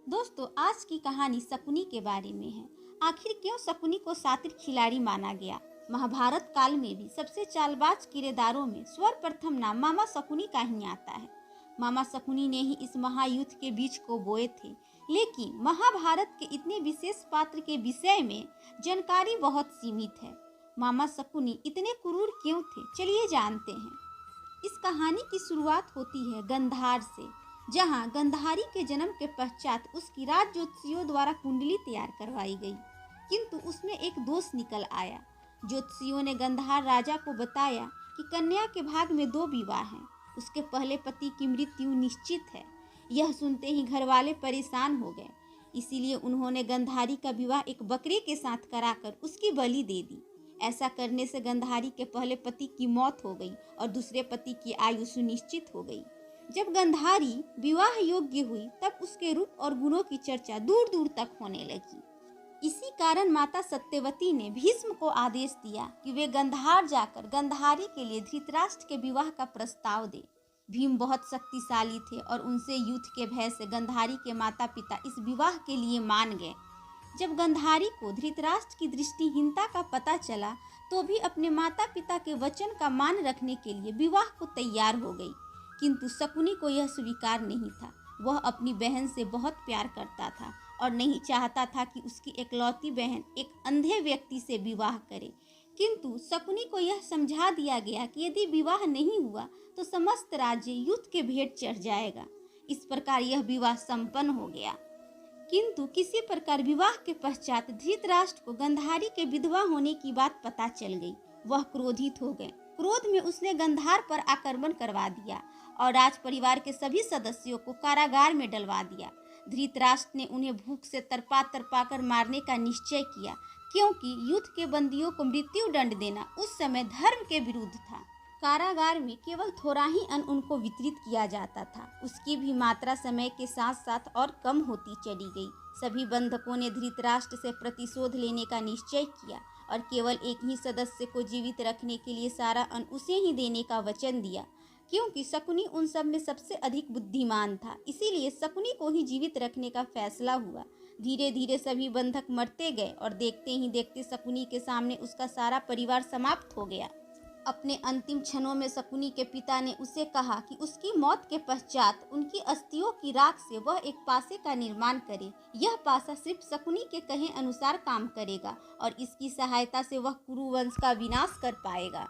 दोस्तों, आज की कहानी शकुनी के बारे में है। आखिर क्यों शकुनी को शातिर खिलाड़ी माना गया? महाभारत काल में भी सबसे चालबाज किरदारों में सर्वप्रथम नाम मामा शकुनी का ही आता है। मामा शकुनी ने ही इस महायुद्ध के बीज को बोए थे। लेकिन महाभारत के इतने विशेष पात्र के विषय में जानकारी बहुत सीमित है। मामा शकुनी इतने क्रूर क्यों थे, चलिए जानते हैं। इस कहानी की शुरुआत होती है गंधार से, जहां गंधारी के जन्म के पश्चात उसकी राज ज्योतिषियों द्वारा कुंडली तैयार करवाई गई, किंतु उसमें एक दोष निकल आया। ज्योतिषियों ने गंधार राजा को बताया कि कन्या के भाग में 2 विवाह हैं, उसके पहले पति की मृत्यु निश्चित है। यह सुनते ही घरवाले परेशान हो गए, इसीलिए उन्होंने गंधारी का विवाह एक बकरे के साथ कराकर उसकी बलि दे दी। ऐसा करने से गंधारी के पहले पति की मौत हो गई और दूसरे पति की आयु सुनिश्चित हो गई। जब गंधारी विवाह योग्य हुई, तब उसके रूप और गुणों की चर्चा दूर दूर तक होने लगी। इसी कारण माता सत्यवती ने भीष्म को आदेश दिया कि वे गंधार जाकर गंधारी के लिए धृतराष्ट्र के विवाह का प्रस्ताव दे। भीम बहुत शक्तिशाली थे और उनसे युद्ध के भय से गंधारी के माता पिता इस विवाह के लिए मान गए। जब गंधारी को धृतराष्ट्र की दृष्टिहीनता का पता चला, तो भी अपने माता पिता के वचन का मान रखने के लिए विवाह को तैयार हो गई। किंतु शकुनी को यह स्वीकार नहीं था। वह अपनी बहन से बहुत प्यार करता था और नहीं चाहता था कि उसकी एकलौती बहन एक अंधे व्यक्ति से विवाह करे। किंतु शकुनी को यह समझा दिया गया कि यदि विवाह नहीं हुआ तो समस्त राज्य युद्ध के भेंट चढ़ जाएगा। इस प्रकार यह विवाह संपन्न हो गया। किंतु किसी प्रकार विवाह के पश्चात धृतराष्ट्र को गंधारी के विधवा होने की बात पता चल गई। वह क्रोधित हो गए। क्रोध में उसने गंधार पर आक्रमण करवा दिया और राज परिवार के सभी सदस्यों को कारागार में डलवा दिया। धृतराष्ट्र ने उन्हें भूख से तरपा तरपा कर मारने का निश्चय किया, क्योंकि युद्ध के बंदियों को मृत्यु दंड देना उस समय धर्म के विरुद्ध था। कारागार में केवल थोड़ा ही अन्न उनको वितरित किया जाता था। उसकी भी मात्रा समय के साथ साथ और कम होती चली गई। सभी बंधकों ने धृतराष्ट्र से प्रतिशोध लेने का निश्चय किया और केवल एक ही सदस्य को जीवित रखने के लिए सारा अन्न उसे ही देने का वचन दिया, क्योंकि शकुनी उन सब में सबसे अधिक बुद्धिमान था। इसीलिए शकुनी को ही जीवित रखने का फैसला हुआ। धीरे धीरे सभी बंधक मरते गए और देखते ही देखते शकुनी के सामने उसका सारा परिवार समाप्त हो गया। अपने अंतिम क्षणों में शकुनी के पिता ने उसे कहा कि उसकी मौत के पश्चात उनकी अस्थियों की राख से वह एक पासे का निर्माण करे। यह पासा सिर्फ शकुनी के कहे अनुसार काम करेगा और इसकी सहायता से वह कुरु वंश का विनाश कर पाएगा।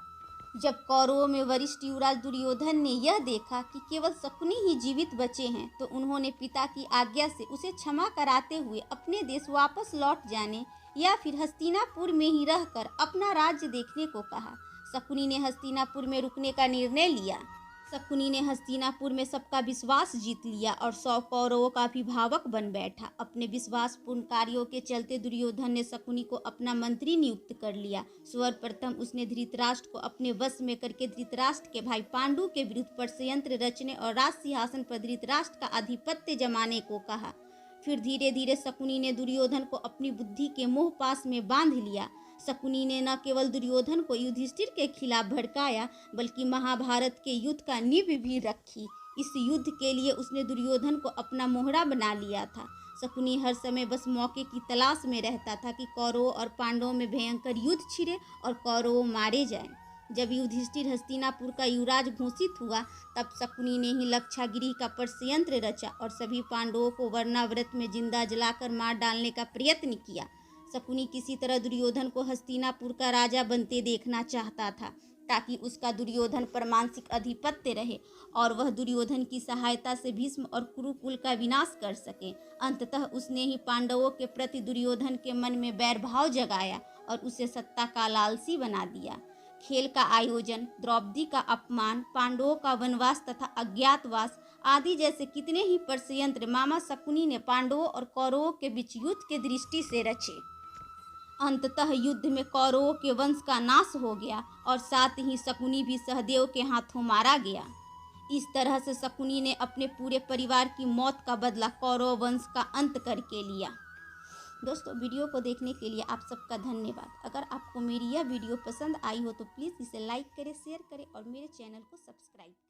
जब कौरवों में वरिष्ठ युवराज दुर्योधन ने यह देखा कि केवल शकुनी ही जीवित बचे हैं, तो उन्होंने पिता की आज्ञा से उसे क्षमा कराते हुए अपने देश वापस लौट जाने या फिर हस्तिनापुर में ही रहकर अपना राज्य देखने को कहा। शकुनी ने हस्तिनापुर में रुकने का निर्णय लिया। शकुनी ने हस्तिनापुर में सबका विश्वास जीत लिया और 100 कौरवों का अभिभावक बन बैठा। अपने विश्वासपूर्ण कार्यों के चलते दुर्योधन ने शकुनी को अपना मंत्री नियुक्त कर लिया। सर्वप्रथम उसने धृतराष्ट्र को अपने वश में करके धृतराष्ट्र के भाई पांडु के विरुद्ध षड्यंत्र रचने और राज सिंहासन पर धृतराष्ट्र का आधिपत्य जमाने को कहा। फिर धीरे धीरे शकुनी ने दुर्योधन को अपनी बुद्धि के मोह पास में बांध लिया। शकुनी ने न केवल दुर्योधन को युधिष्ठिर के खिलाफ भड़काया, बल्कि महाभारत के युद्ध का नींव भी रखी। इस युद्ध के लिए उसने दुर्योधन को अपना मोहरा बना लिया था। शकुनी हर समय बस मौके की तलाश में रहता था कि कौरवों और पांडवों में भयंकर युद्ध छिड़े और कौरव मारे जाएं। जब युधिष्ठिर हस्तिनापुर का युवराज घोषित हुआ, तब शकुनी ने ही लक्षागिरी का षड्यंत्र रचा और सभी पांडवों को वर्णाव्रत में जिंदा जलाकर मार डालने का प्रयत्न किया। शकुनी किसी तरह दुर्योधन को हस्तिनापुर का राजा बनते देखना चाहता था, ताकि उसका दुर्योधन पर मानसिक आधिपत्य रहे और वह दुर्योधन की सहायता से भीष्म और कुरुकुल का विनाश कर सके। अंततः उसने ही पांडवों के प्रति दुर्योधन के मन में बैरभाव जगाया और उसे सत्ता का लालची बना दिया। खेल का आयोजन, द्रौपदी का अपमान, पांडवों का वनवास तथा अज्ञातवास आदि जैसे कितने ही षड्यंत्र मामा शकुनी ने पांडवों और कौरवों के बीच युद्ध के दृष्टि से रचे। अंततः युद्ध में कौरवों के वंश का नाश हो गया और साथ ही शकुनी भी सहदेव के हाथों मारा गया। इस तरह से शकुनी ने अपने पूरे परिवार की मौत का बदला कौरव वंश का अंत करके लिया। दोस्तों, वीडियो को देखने के लिए आप सबका धन्यवाद। अगर आपको मेरी यह वीडियो पसंद आई हो तो प्लीज़ इसे लाइक करें, शेयर करें और मेरे चैनल को सब्सक्राइब करें।